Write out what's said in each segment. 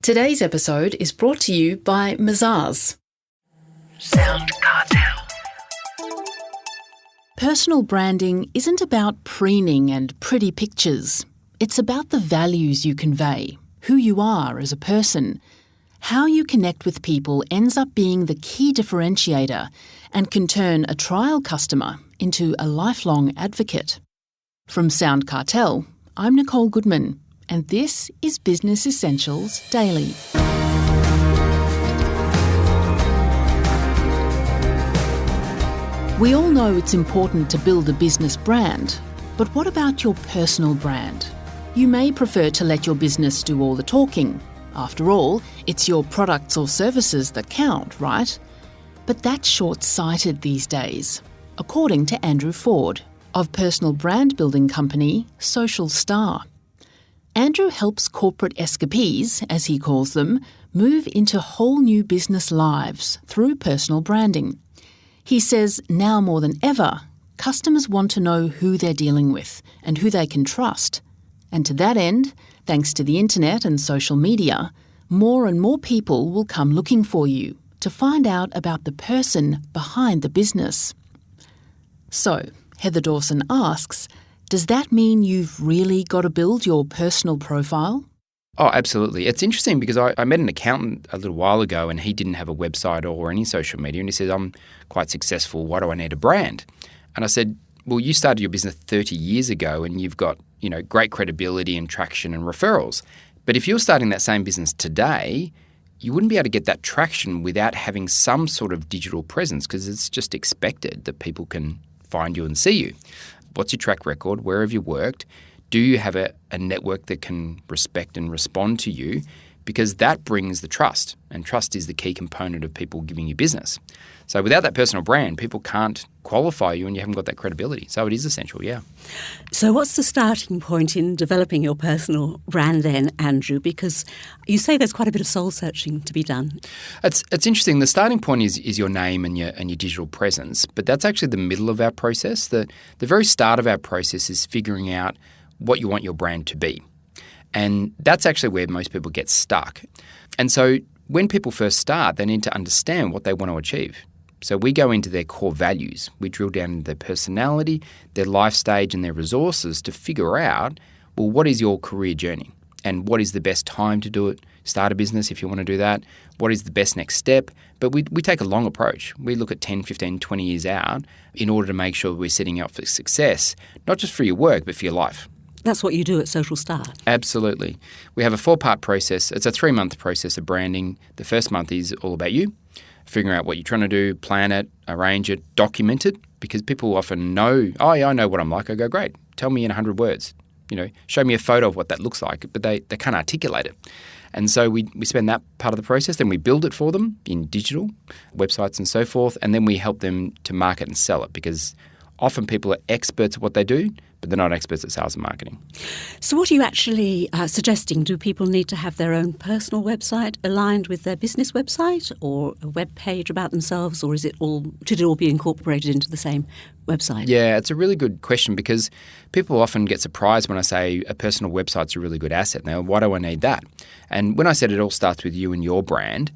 Today's episode is brought to you by Mazars. SoundCartel. Personal branding isn't about preening and pretty pictures. It's about the values you convey, who you are as a person. How you connect with people ends up being the key differentiator and can turn a trial customer into a lifelong advocate. From SoundCartel, I'm Nicole Goodman, and this is Business Essentials Daily. We all know it's important to build a business brand, but what about your personal brand? You may prefer to let your business do all the talking. After all, it's your products or services that count, right? But that's short-sighted these days, according to Andrew Ford of personal brand building company Social Star. Andrew helps corporate escapees, as he calls them, move into whole new business lives through personal branding. He says now more than ever, customers want to know who they're dealing with and who they can trust. And to that end, thanks to the internet and social media, more and more people will come looking for you to find out about the person behind the business. So, Heather Dawson asks, does that mean you've really got to build your personal profile? Oh, absolutely. It's interesting because I met an accountant a little while ago and he didn't have a website or any social media, and he said, I'm quite successful. Why do I need a brand? And I said, well, you started your business 30 years ago and you've got, great credibility and traction and referrals. But if you're starting that same business today, you wouldn't be able to get that traction without having some sort of digital presence, because it's just expected that people can find you and see you. What's your track record? Where have you worked? Do you have a network that can respect and respond to you? Because that brings the trust, and trust is the key component of people giving you business. So without that personal brand, people can't qualify you and you haven't got that credibility. So it is essential, yeah. So what's the starting point in developing your personal brand then, Andrew? Because you say there's quite a bit of soul searching to be done. It's interesting. The starting point is your name and your digital presence, but that's actually the middle of our process. The very start of our process is figuring out what you want your brand to be. And that's actually where most people get stuck. And so when people first start, they need to understand what they want to achieve. So we go into their core values. We drill down into their personality, their life stage and their resources to figure out, well, what is your career journey? And what is the best time to do it? Start a business if you want to do that. What is the best next step? But we take a long approach. We look at 10, 15, 20 years out in order to make sure we're setting you up for success, not just for your work, but for your life. That's what you do at Social Star. Absolutely. We have a 4-part process. It's a 3-month process of branding. The first month is all about you, figuring out what you're trying to do, plan it, arrange it, document it, because people often know, oh, yeah, I know what I'm like. I go, great, tell me in 100 words. Show me a photo of what that looks like, but they can't articulate it. And so we spend that part of the process, then we build it for them in digital, websites and so forth, and then we help them to market and sell it, because often people are experts at what they do, but they're not experts at sales and marketing. So what are you actually suggesting? Do people need to have their own personal website aligned with their business website, or a web page about themselves, or should it all be incorporated into the same website? Yeah, it's a really good question, because people often get surprised when I say a personal website's a really good asset. Now, why do I need that? And when I said it all starts with you and your brand,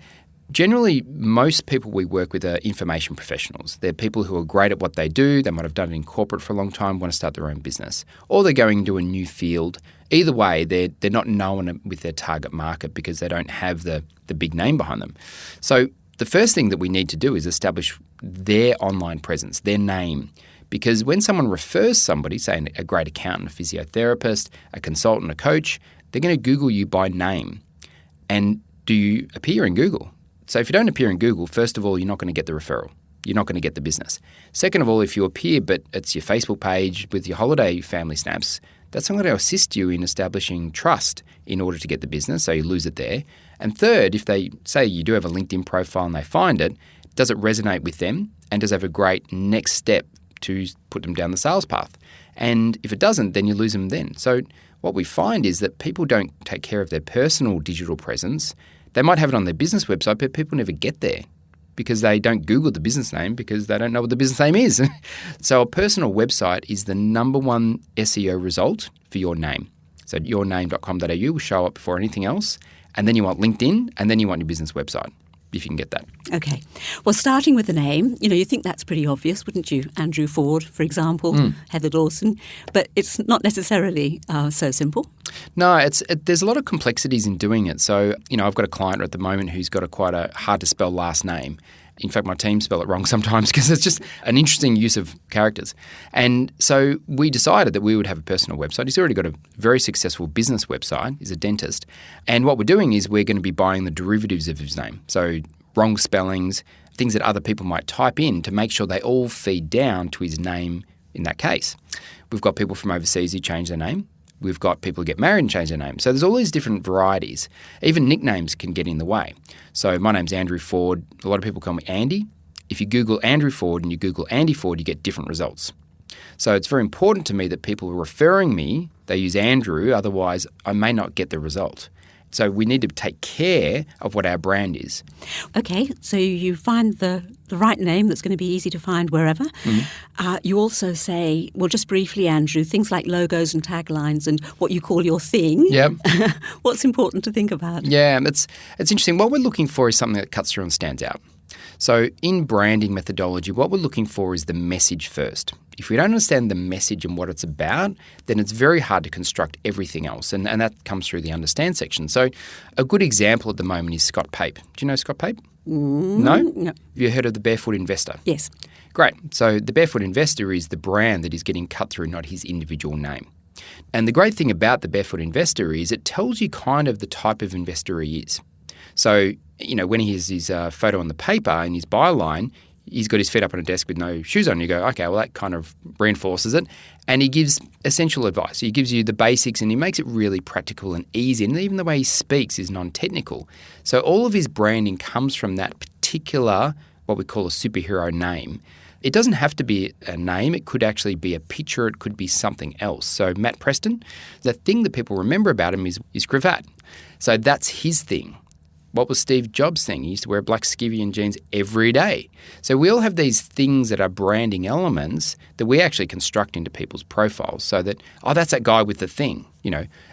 generally, most people we work with are information professionals. They're people who are great at what they do. They might have done it in corporate for a long time, want to start their own business. Or they're going to a new field. Either way, they're not known with their target market because they don't have the big name behind them. So the first thing that we need to do is establish their online presence, their name. Because when someone refers somebody, say a great accountant, a physiotherapist, a consultant, a coach, they're going to Google you by name. And do you appear in Google? So if you don't appear in Google, first of all, you're not going to get the referral. You're not going to get the business. Second of all, if you appear but it's your Facebook page with your holiday family snaps, that's not going to assist you in establishing trust in order to get the business, so you lose it there. And third, if they say you do have a LinkedIn profile and they find it, does it resonate with them, and does it have a great next step to put them down the sales path? And if it doesn't, then you lose them then. So what we find is that people don't take care of their personal digital presence. They might have it on their business website, but people never get there because they don't Google the business name because they don't know what the business name is. So a personal website is the number one SEO result for your name. So yourname.com.au will show up before anything else. and then you want LinkedIn, and then you want your business website, if you can get that. Okay. Well, starting with the name, you think that's pretty obvious, wouldn't you? Andrew Ford, for example, Heather Dawson. But it's not necessarily so simple. No, there's a lot of complexities in doing it. So, I've got a client at the moment who's got quite a hard-to-spell last name. In fact, my team spell it wrong sometimes because it's just an interesting use of characters. And so we decided that we would have a personal website. He's already got a very successful business website. He's a dentist. And what we're doing is we're going to be buying the derivatives of his name. So wrong spellings, things that other people might type in to make sure they all feed down to his name in that case. We've got people from overseas who change their name. We've got people who get married and change their name. So there's all these different varieties. Even nicknames can get in the way. So my name's Andrew Ford. A lot of people call me Andy. If you Google Andrew Ford and you Google Andy Ford, you get different results. So it's very important to me that people referring me, they use Andrew, otherwise I may not get the result. So we need to take care of what our brand is. Okay, so you find the right name that's going to be easy to find wherever. You also say, well, just briefly, Andrew, things like logos and taglines and what you call your thing. Yep. What's important to think about? Yeah, it's interesting. What we're looking for is something that cuts through and stands out. So in branding methodology, what we're looking for is the message first. If we don't understand the message and what it's about, then it's very hard to construct everything else. And that comes through the understand section. So a good example at the moment is Scott Pape. Do you know Scott Pape? No? No. Have you heard of the Barefoot Investor? Yes. Great. So the Barefoot Investor is the brand that is getting cut through, not his individual name. And the great thing about the Barefoot Investor is it tells you kind of the type of investor he is. So, when he has his photo on the paper and his byline, he's got his feet up on a desk with no shoes on. You go, okay, well, that kind of reinforces it. And he gives essential advice. He gives you the basics and he makes it really practical and easy. And even the way he speaks is non-technical. So all of his branding comes from that particular, what we call a superhero name. It doesn't have to be a name. It could actually be a picture. It could be something else. So Matt Preston, the thing that people remember about him is his cravat. So that's his thing. What was Steve Jobs' thing? He used to wear black skivvy and jeans every day. So we all have these things that are branding elements that we actually construct into people's profiles so that, that's that guy with the thing,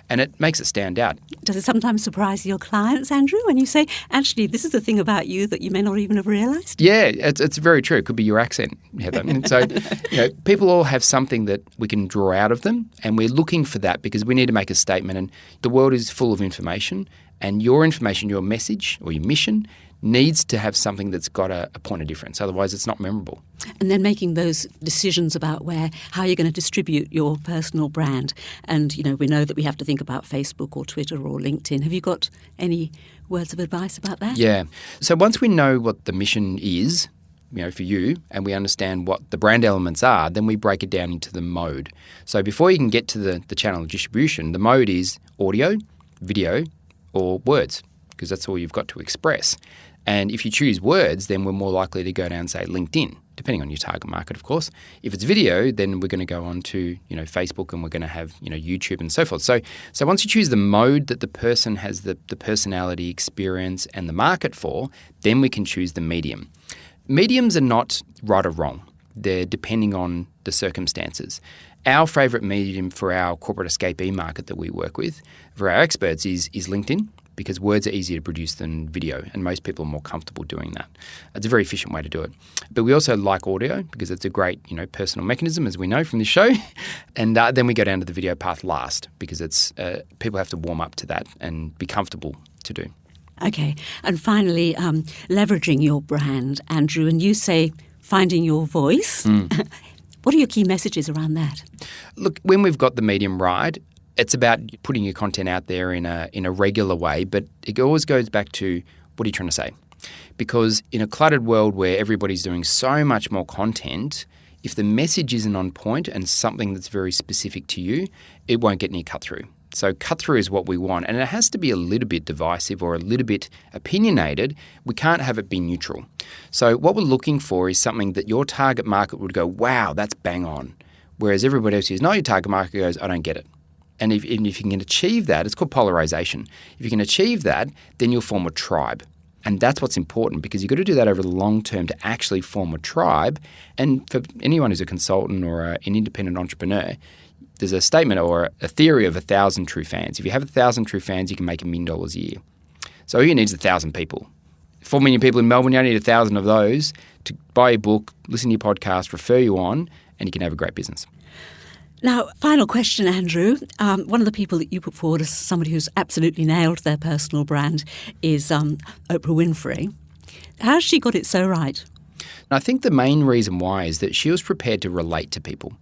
and it makes it stand out. Does it sometimes surprise your clients, Andrew, when you say, actually, this is the thing about you that you may not even have realised? Yeah, it's very true. It could be your accent, Heather. And so, people all have something that we can draw out of them, and we're looking for that because we need to make a statement. And the world is full of information, and your information, your message or your mission needs to have something that's got a point of difference. Otherwise, it's not memorable. And then making those decisions about how you're going to distribute your personal brand. And, we know that we have to think about Facebook or Twitter or LinkedIn. Have you got any words of advice about that? Yeah. So once we know what the mission is, for you, and we understand what the brand elements are, then we break it down into the mode. So before you can get to the channel of distribution, the mode is audio, video, or words, because that's all you've got to express. And if you choose words, then we're more likely to go down, say, LinkedIn, depending on your target market, of course. If it's video, then we're going to go on to, Facebook, and we're going to have, YouTube and so forth. So once you choose the mode that the person has the personality, experience, and the market for, then we can choose the medium. Mediums are not right or wrong. They're depending on the circumstances. Our favourite medium for our corporate escapee market that we work with, for our experts, is LinkedIn, because words are easier to produce than video, and most people are more comfortable doing that. It's a very efficient way to do it. But we also like audio because it's a great, personal mechanism, as we know from this show. And then we go down to the video path last because it's people have to warm up to that and be comfortable to do. Okay. And finally, leveraging your brand, Andrew, and you say finding your voice. What are your key messages around that? Look, when we've got the medium right, it's about putting your content out there in a regular way, but it always goes back to what are you trying to say? Because in a cluttered world where everybody's doing so much more content, if the message isn't on point and something that's very specific to you, it won't get any cut through. So cut through is what we want, and it has to be a little bit divisive or a little bit opinionated. We can't have it be neutral. So what we're looking for is something that your target market would go, wow, that's bang on. Whereas everybody else who's not your target market goes, I don't get it. And if you can achieve that, it's called polarization. If you can achieve that, then you'll form a tribe. And that's what's important because you've got to do that over the long term to actually form a tribe. And for anyone who's a consultant or an independent entrepreneur, there's a statement or a theory of 1,000 true fans. If you have 1,000 true fans, you can make $1 million a year. So all you need is 1,000 people. 4 million people in Melbourne, you only need 1,000 of those to buy your book, listen to your podcast, refer you on, and you can have a great business. Now, final question, Andrew. One of the people that you put forward as somebody who's absolutely nailed their personal brand is Oprah Winfrey. How has she got it so right? I think the main reason why is that she was prepared to relate to people.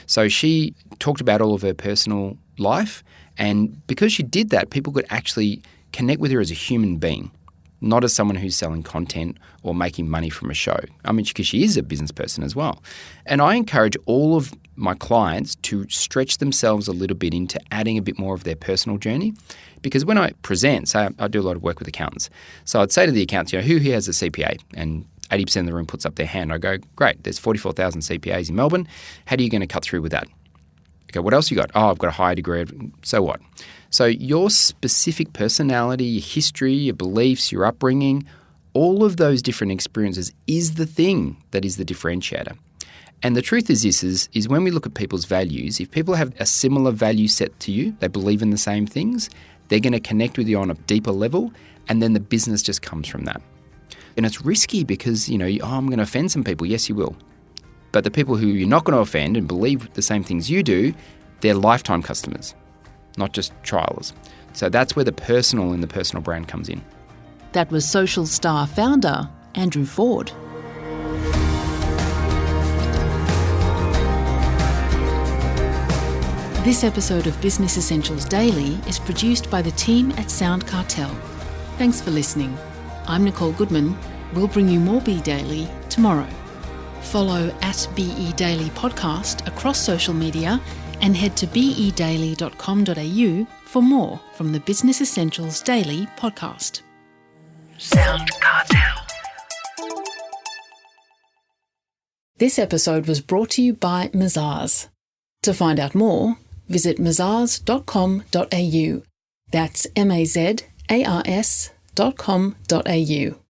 So she talked about all of her personal life, and because she did that, people could actually connect with her as a human being, not as someone who's selling content or making money from a show. I mean, because she is a business person as well. And I encourage all of my clients to stretch themselves a little bit into adding a bit more of their personal journey. Because when I present, say I do a lot of work with accountants. So I'd say to the accountants, who here has a CPA? And 80% of the room puts up their hand. I go, great, there's 44,000 CPAs in Melbourne. How are you going to cut through with that? Okay, what else you got? Oh, I've got a higher degree. So what? So your specific personality, your history, your beliefs, your upbringing, all of those different experiences is the thing that is the differentiator. And the truth is this, is when we look at people's values, if people have a similar value set to you, they believe in the same things, they're going to connect with you on a deeper level, and then the business just comes from that. And it's risky because, I'm going to offend some people. Yes, you will. But the people who you're not going to offend and believe the same things you do, they're lifetime customers, not just trialers. So that's where the personal in the personal brand comes in. That was Social Star founder Andrew Ford. This episode of Business Essentials Daily is produced by the team at SoundCartel. Thanks for listening. I'm Nicole Goodman. We'll bring you more Be Daily tomorrow. Follow at BE Daily Podcast across social media and head to bedaily.com.au for more from the Business Essentials Daily podcast. SoundCartel. This episode was brought to you by Mazars. To find out more, visit mazars.com.au. That's mazars.com.au.